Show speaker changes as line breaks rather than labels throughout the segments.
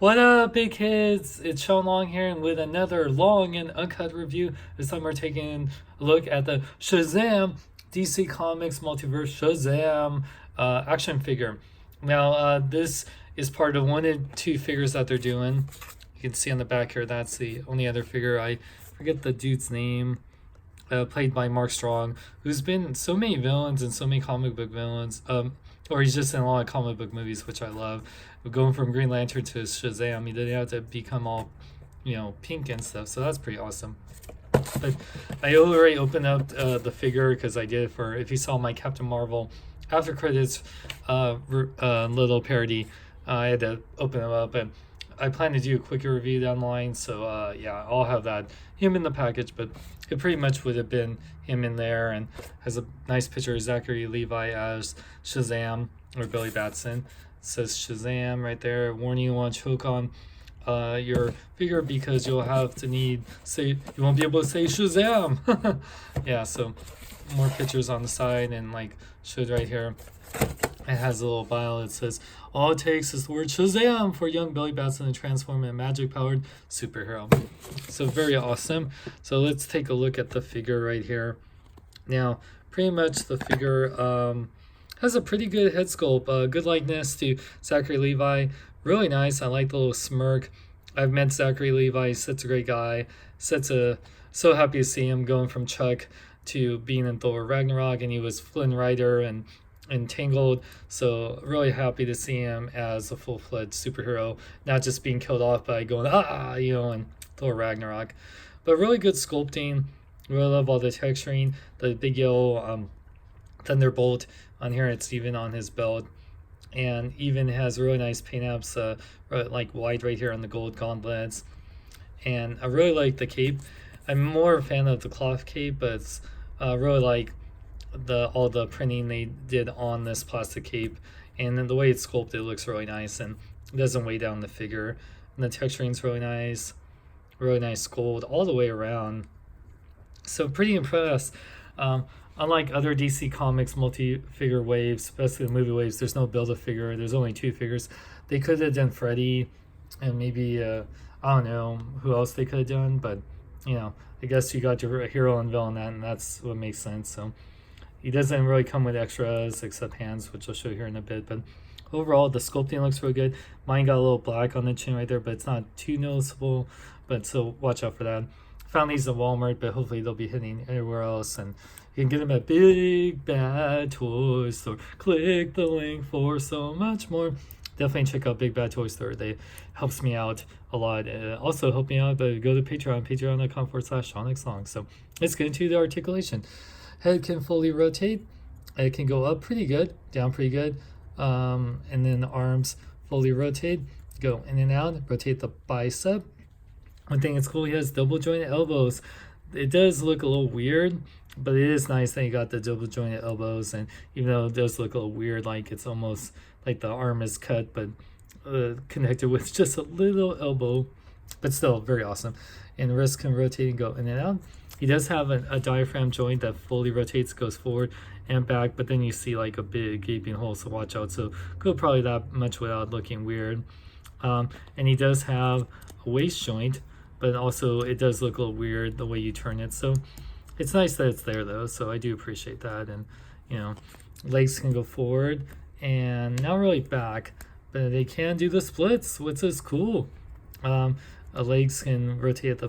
What up, big kids? It's Sean Long here, and with another long and uncut review. This time we're taking a look at the Shazam DC Comics Multiverse Shazam action figure. Now, this is part of one of two figures that they're doing. You can see on the back here, that's the only other figure. I forget the dude's name. Played by Mark Strong, who's been in so many villains and so many comic book villains. Or he's just in a lot of comic book movies, which I love. Going from Green Lantern to Shazam, he didn't have to become all, pink and stuff. So that's pretty awesome. But I already opened up the figure because I did it for, if you saw my Captain Marvel after credits little parody, I had to open it up, and I plan to do a quicker review down the line. So yeah, I'll have him in the package, but it pretty much would have been him in there, and has a nice picture of Zachary Levi as Shazam, or Billy Batson. It says Shazam right there. Warning, you want to choke on your figure because you'll have to you won't be able to say Shazam. Yeah, so more pictures on the side, and like showed right here, it has a little bio that says, all it takes is the word Shazam for young Billy Batson to transform in a magic-powered superhero. So very awesome. So let's take a look at the figure right here. Now, pretty much the figure has a pretty good head sculpt, good likeness to Zachary Levi. Really nice. I like the little smirk. I've met Zachary Levi. He's such a great guy. So happy to see him going from Chuck to being in Thor Ragnarok, and he was Flynn Rider and Tangled. So really happy to see him as a full-fledged superhero, not just being killed off by going in Thor Ragnarok. But really good sculpting. Really love all the texturing. The big yellow thunderbolt on here, it's even on his belt, and even has really nice paint apps, like white right here on the gold gauntlets. And I really like the cape. I'm more a fan of the cloth cape, but it's really like all the printing they did on this plastic cape, and then the way it's sculpted looks really nice, and it doesn't weigh down the figure. And the texturing's really nice sculpt all the way around. So pretty impressed. Unlike other DC Comics multi-figure waves, especially the movie waves, there's no Build-A-Figure. There's only two figures. They could have done Freddy, and maybe I don't know who else they could have done, but I guess you got your hero and villain, and that's what makes sense. So he doesn't really come with extras except hands, which I'll show you here in a bit. But overall, the sculpting looks really good. Mine got a little black on the chin right there, but it's not too noticeable. But so watch out for that. Found these at Walmart, but hopefully they'll be hitting everywhere else. And you can get them at Big Bad Toy Store. Click the link for so much more. Definitely check out Big Bad Toy Store. They helps me out a lot. Also help me out, but go to Patreon, patreon.com/SeanXLong. So let's get into the articulation. Head can fully rotate. It can go up pretty good, down pretty good. And then the arms fully rotate, go in and out, rotate the bicep. One thing that's cool, he has double jointed elbows. It does look a little weird, but it is nice that you got the double jointed elbows. And even though it does look a little weird, like it's almost like the arm is cut, but connected with just a little elbow, but still very awesome. And the wrist can rotate and go in and out. He does have a diaphragm joint that fully rotates, goes forward and back, but then you see like a big gaping hole, so watch out. So go probably that much without looking weird. And he does have a waist joint, but also it does look a little weird the way you turn it. So it's nice that it's there though, so I do appreciate that. And legs can go forward and not really back, but they can do the splits, which is cool. Legs can rotate at the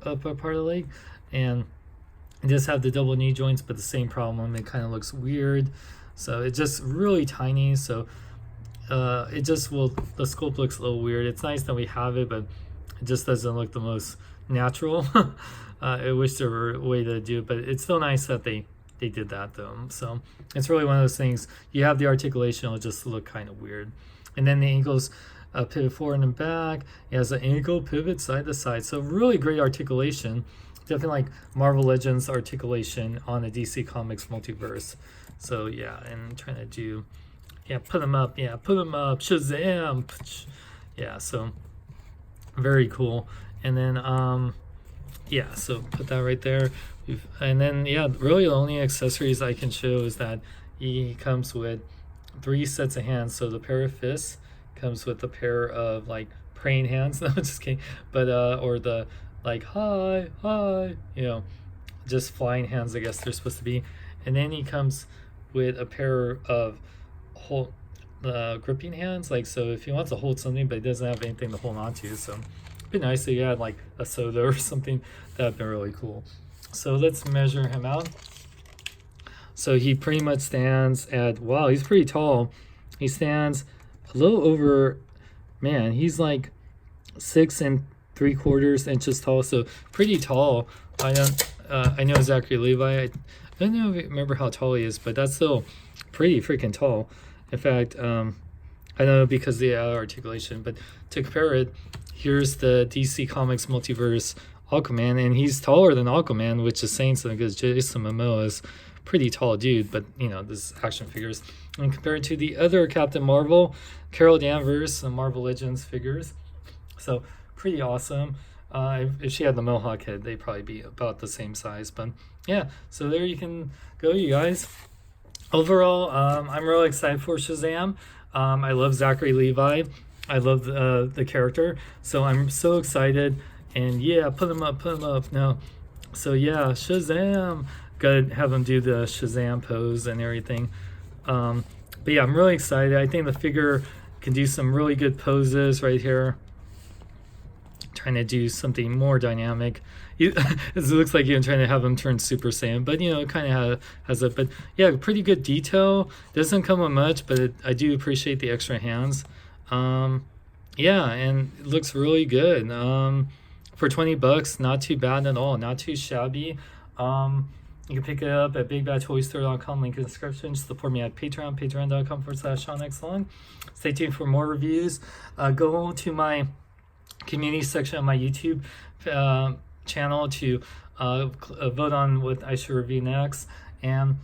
upper part of the leg, and it does have the double knee joints, but the same problem, it kind of looks weird. So it's just really tiny, so the sculpt looks a little weird. It's nice that we have it, but it just doesn't look the most natural. I wish there were a way to do it, but it's still nice that they did that though. So it's really one of those things, you have the articulation, it'll just look kind of weird. And then the ankles pivot forward and back. It has an ankle pivot side to side. So really great articulation. Definitely like Marvel Legends articulation on the DC Comics multiverse. So yeah, and I'm trying to do, put them up, Shazam. Yeah, so very cool. And then so put that right there. And then really the only accessories I can show is that he comes with 3 sets of hands. So the pair of fists comes with a pair of like praying hands. No, just kidding. But or the like hi, just flying hands, I guess they're supposed to be. And then he comes with a pair of hold gripping hands, like so if he wants to hold something but he doesn't have anything to hold on to. So it'd be nice if he had like a soda or something. That'd be really cool. So let's measure him out. So he pretty much stands at, wow, he's pretty tall. He stands a little over, man, he's like 6 3/4 inches tall, so pretty tall. I know Zachary Levi. I don't know if I remember how tall he is, but that's still pretty freaking tall. In fact, I don't know because of the articulation, but to compare it, here's the DC Comics Multiverse Aquaman, and he's taller than Aquaman, which is saying something because Jason Momoa is pretty tall dude, but you know, this is action figures. And compared to the other Captain Marvel, Carol Danvers, the Marvel Legends figures, so pretty awesome. If she had the mohawk head, they'd probably be about the same size. But yeah, so there you can go, you guys. Overall, I'm really excited for Shazam. I love Zachary Levi. I love the character, so I'm so excited. And yeah, put him up now. So yeah, Shazam. Gotta have him do the Shazam pose and everything. But yeah, I'm really excited. I think the figure can do some really good poses right here. Trying to do something more dynamic. It looks like you're trying to have him turn Super Saiyan, but you know, it kind of has a, but yeah, pretty good detail. Doesn't come with much, but I do appreciate the extra hands. Yeah, and it looks really good. For $20, not too bad at all, not too shabby. You can pick it up at bigbadtoystore.com, link in the description. Support me at Patreon, patreon.com/SeanXLong. Stay tuned for more reviews. Go to my community section of my YouTube channel to vote on what I should review next. And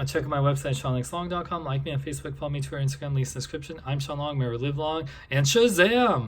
check out my website, SeanXLong.com. Like me on Facebook, follow me, Twitter, Instagram, links in the description. I'm Sean Long, may we live long, and Shazam!